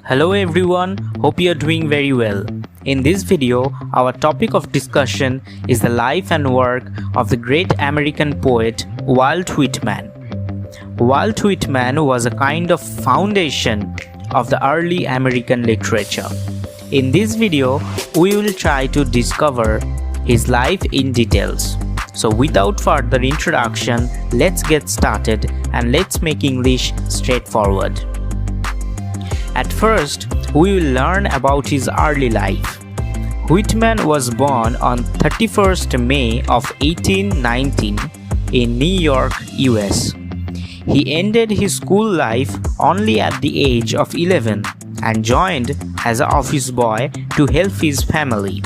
Hello everyone, hope you are doing very well. In this video, our topic of discussion is the life and work of the great American poet Walt Whitman. Walt Whitman was a kind of foundation of the early American literature. In this video, we will try to discover his life in details. So without further introduction, let's get started and let's make English straightforward. At first, we will learn about his early life. Whitman was born on 31st May of 1819 in New York, US. He ended his school life only at the age of 11 and joined as an office boy to help his family.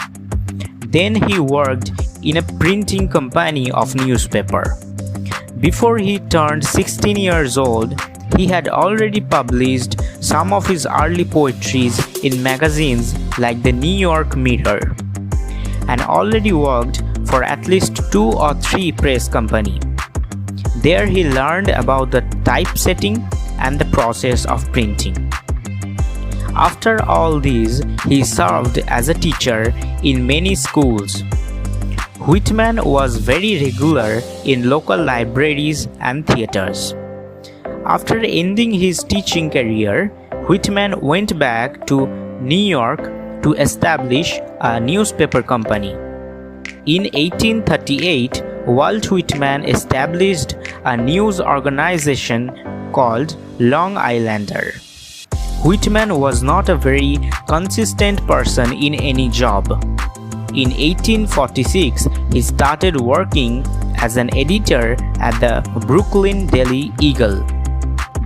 Then he worked in a printing company of newspaper. Before he turned 16 years old, he had already published some of his early poetries in magazines like the New York Mirror, and already worked for at least 2 or 3 press companies. There he learned about the typesetting and the process of printing. After all these, he served as a teacher in many schools. Whitman was very regular in local libraries and theaters. After ending his teaching career, Whitman went back to New York to establish a newspaper company. In 1838, Walt Whitman established a news organization called Long Islander. Whitman was not a very consistent person in any job. In 1846, he started working as an editor at the Brooklyn Daily Eagle.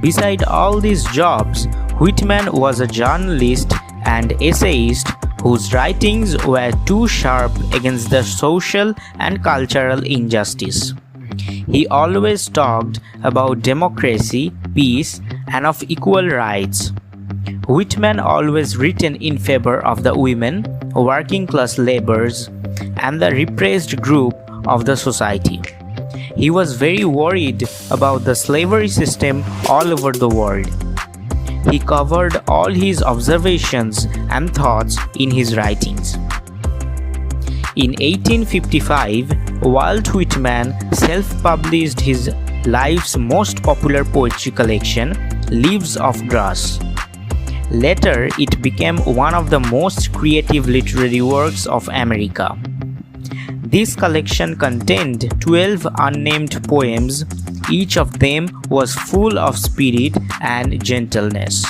Beside all these jobs, Whitman was a journalist and essayist whose writings were too sharp against the social and cultural injustice. He always talked about democracy, peace, and of equal rights. Whitman always written in favor of the women, working class laborers, and the repressed group of the society. He was very worried about the slavery system all over the world. He covered all his observations and thoughts in his writings. In 1855, Walt Whitman self-published his life's most popular poetry collection, Leaves of Grass. Later, it became one of the most creative literary works of America. This collection contained 12 unnamed poems. Each of them was full of spirit and gentleness.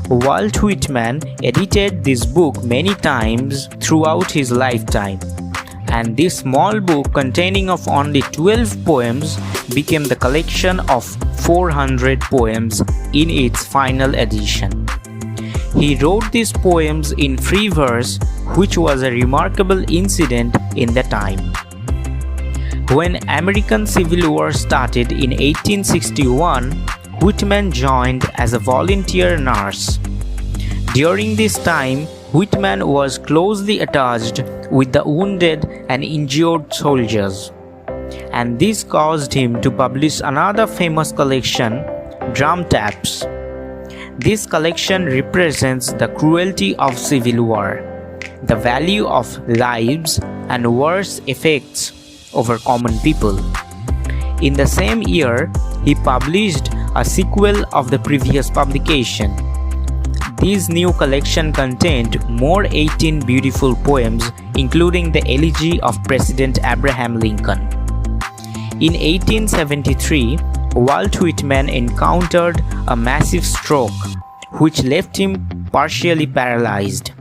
Walt Whitman edited this book many times throughout his lifetime, and this small book containing of only 12 poems became the collection of 400 poems in its final edition. He wrote these poems in free verse, which was a remarkable incident in the time. When American Civil War started in 1861, Whitman joined as a volunteer nurse. During this time, Whitman was closely attached with the wounded and injured soldiers, and this caused him to publish another famous collection, Drum Taps. This collection represents the cruelty of civil war, the value of lives, and war's effects over common people. In the same year, he published a sequel of the previous publication. This new collection contained more 18 beautiful poems, including the elegy of President Abraham Lincoln. In 1873, Walt Whitman encountered a massive stroke, which left him partially paralyzed.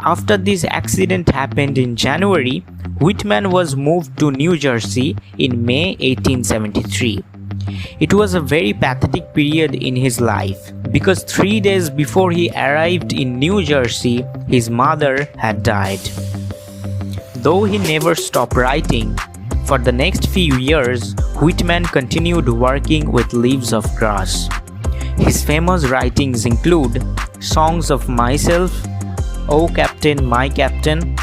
After this accident happened in January, Whitman was moved to New Jersey in May 1873. It was a very pathetic period in his life because 3 days before he arrived in New Jersey, his mother had died. Though he never stopped writing, for the next few years, Whitman continued working with Leaves of Grass. His famous writings include Songs of Myself, Oh Captain, My Captain,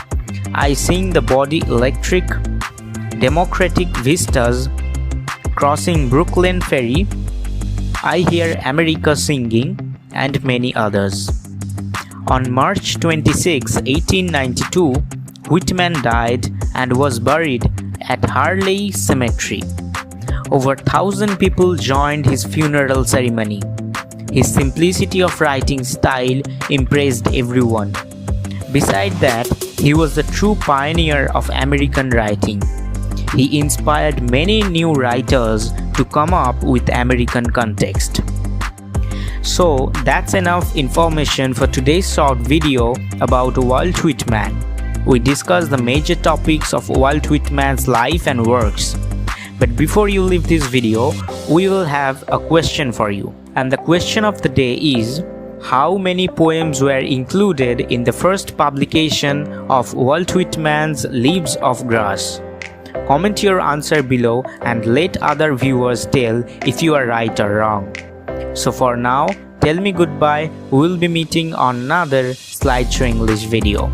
I Sing the Body Electric, Democratic Vistas, Crossing Brooklyn Ferry, I Hear America Singing, and many others. On March 26, 1892, Whitman died and was buried at Harley Cemetery. Over 1,000 people joined his funeral ceremony. His simplicity of writing style impressed everyone. Besides that, he was the true pioneer of American writing. He inspired many new writers to come up with American context. So that's enough information for today's short video about Walt Whitman. We discussed the major topics of Walt Whitman's life and works. But before you leave this video, we will have a question for you. And the question of the day is, how many poems were included in the first publication of Walt Whitman's Leaves of Grass? Comment your answer below and let other viewers tell if you are right or wrong. So for now, tell me goodbye. We will be meeting on another Slideshow English video.